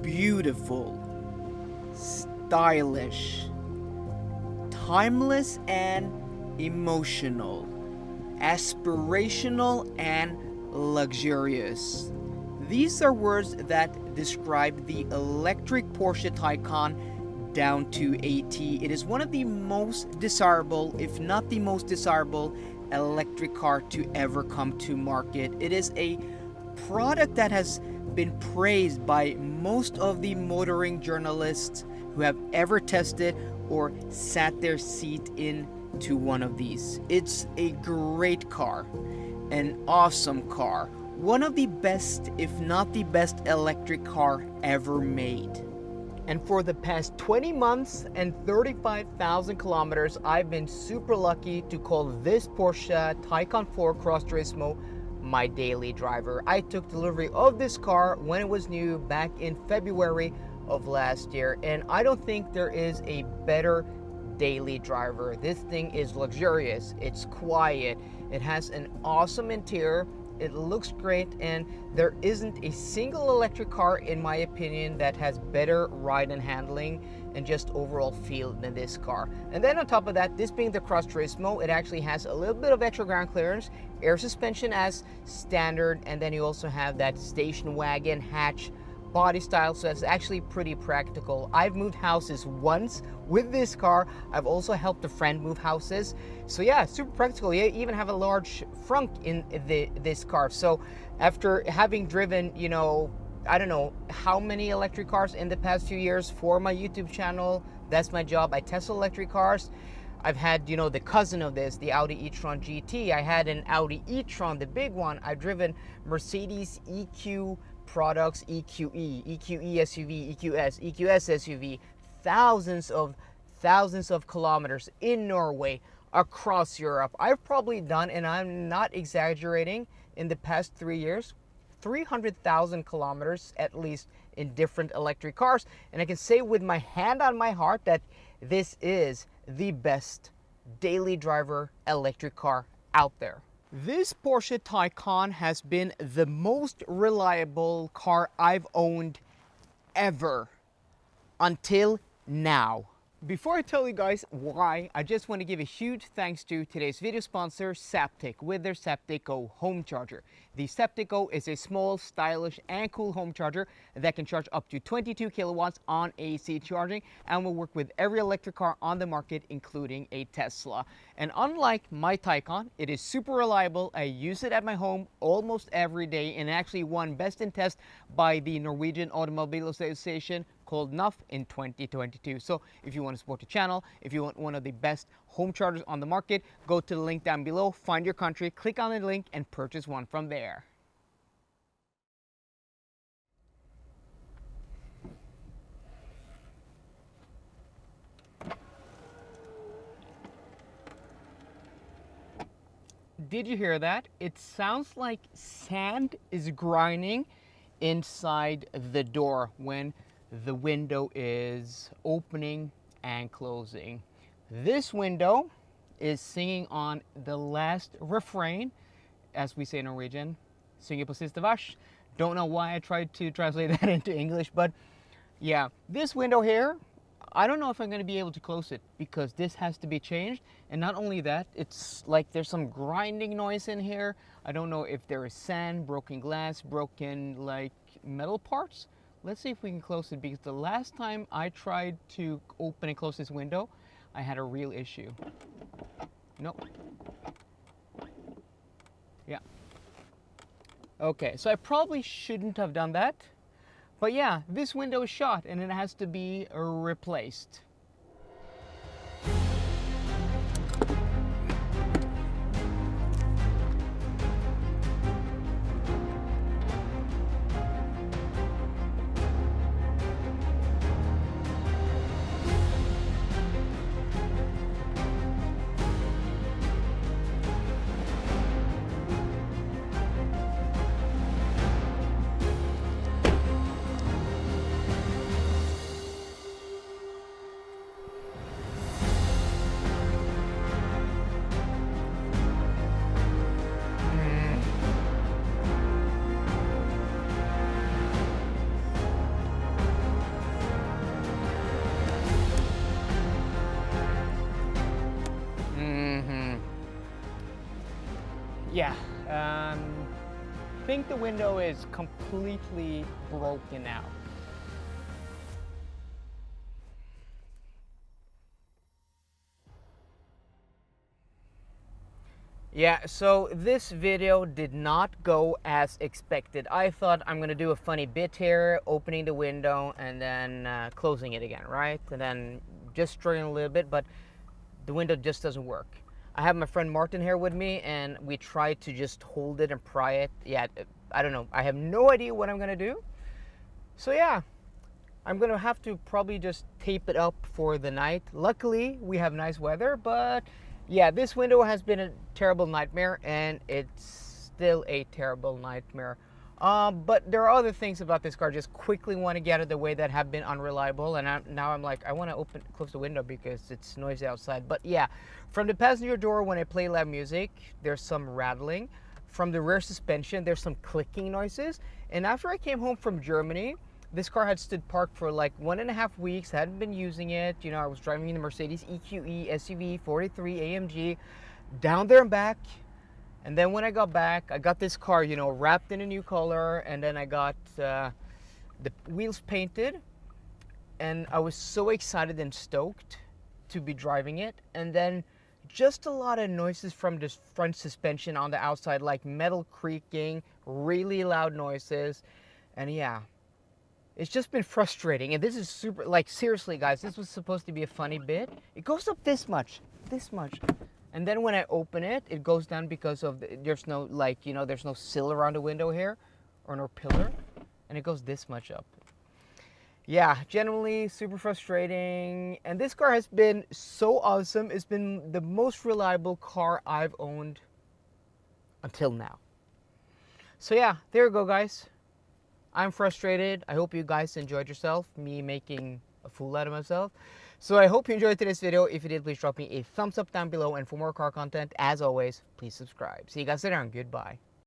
beautiful, stylish, timeless and emotional, aspirational and luxurious. These are words that describe the electric Porsche Taycan down to a T. It is one of the most desirable, if not the most desirable, electric car to ever come to market. It is a product that has been praised by most of the motoring journalists who have ever tested or sat their seat into one of these. It's a great car, an awesome car, one of the best, if not the best, electric car ever made. And for the past 20 months and 35,000 kilometers, I've been super lucky to call this Porsche Taycan 4 Cross Turismo my daily driver. I took delivery of this car when it was new back in February of last year, and I don't think there is a better daily driver. This thing is luxurious, it's quiet, it has an awesome interior, it looks great, and there isn't a single electric car, in my opinion, that has better ride and handling and just overall feel than this car. And then on top of that, this being the Cross Turismo, it actually has a little bit of extra ground clearance, air suspension as standard, and then you also have that station wagon hatch body style, so it's actually pretty practical. I've moved houses once with this car. I've also helped a friend move houses, so yeah, super practical. You even have a large frunk in this car. So after having driven, you know, I don't know how many electric cars in the past few years for my YouTube channel, that's my job. I test electric cars. I've had, you know, the cousin of this, the Audi e-tron GT. I had an Audi e-tron, the big one. I've driven Mercedes EQ products, EQE, EQE SUV, EQS, EQS SUV, thousands of kilometers in Norway, across Europe. I've probably done, and I'm not exaggerating, in the past 3 years, 300,000 kilometers at least in different electric cars. And I can say with my hand on my heart that this is the best daily driver electric car out there. This Porsche Taycan has been the most reliable car I've owned ever until now. Before I tell you guys why, I just want to give a huge thanks to today's video sponsor, Zaptec, with their Zaptec Go home charger. The Zaptec Go is a small, stylish, and cool home charger that can charge up to 22 kilowatts on AC charging and will work with every electric car on the market, including a Tesla. And unlike my Taycan, it is super reliable. I use it at my home almost every day, and actually won Best in Test by the Norwegian Automobile Association called NUF in 2022. So if you want to support the channel, if you want one of the best home chargers on the market, go to the link down below, find your country, click on the link, and purchase one from there. Did you hear that? It sounds like sand is grinding inside the door when the window is opening and closing. This window is singing on the last refrain, as we say in Norwegian, synger på siste vers. Don't know why I tried to translate that into English, but yeah, this window here, I don't know if I'm going to be able to close it because this has to be changed. And not only that, it's like there's some grinding noise in here. I don't know if there is sand, broken glass, broken like metal parts. Let's see if we can close it, because the last time I tried to open and close this window, I had a real issue. Nope. Yeah. Okay, so I probably shouldn't have done that. But yeah, this window is shot and it has to be replaced. Yeah, I think the window is completely broken now. Yeah, so this video did not go as expected. I thought I'm gonna do a funny bit here, opening the window and then closing it again, right? And then just struggling a little bit, but the window just doesn't work. I have my friend Martin here with me, and we tried to just hold it and pry it. Yeah, I don't know. I have no idea what I'm gonna do. So yeah, I'm gonna have to probably just tape it up for the night. Luckily, we have nice weather, but yeah, this window has been a terrible nightmare, and it's still a terrible nightmare. But there are other things about this car. Just quickly want to get out of the way that have been unreliable, and now I'm like, I want to close the window because it's noisy outside. But yeah, from the passenger door when I play loud music, there's some rattling. From the rear suspension, there's some clicking noises. And after I came home from Germany, this car had stood parked for like 1.5 weeks, hadn't been using it. You know, I was driving the Mercedes EQE SUV 43 AMG down there and back. And then when I got back, I got this car, you know, wrapped in a new color, and then I got the wheels painted, and I was so excited and stoked to be driving it. And then just a lot of noises from the front suspension on the outside, like metal creaking, really loud noises. And yeah, it's just been frustrating. And this is super, like, seriously guys, this was supposed to be a funny bit. It goes up this much. And then when I open it, it goes down because of there's no, like, you know, there's no sill around the window here, or no pillar, and it goes this much up. Yeah, generally super frustrating. And this car has been so awesome. It's been the most reliable car I've owned until now. So yeah, there you go guys. I'm frustrated. I hope you guys enjoyed yourself, me making a fool out of myself. So I hope you enjoyed today's video. If you did, please drop me a thumbs up down below. And for more car content, as always, please subscribe. See you guys later and goodbye.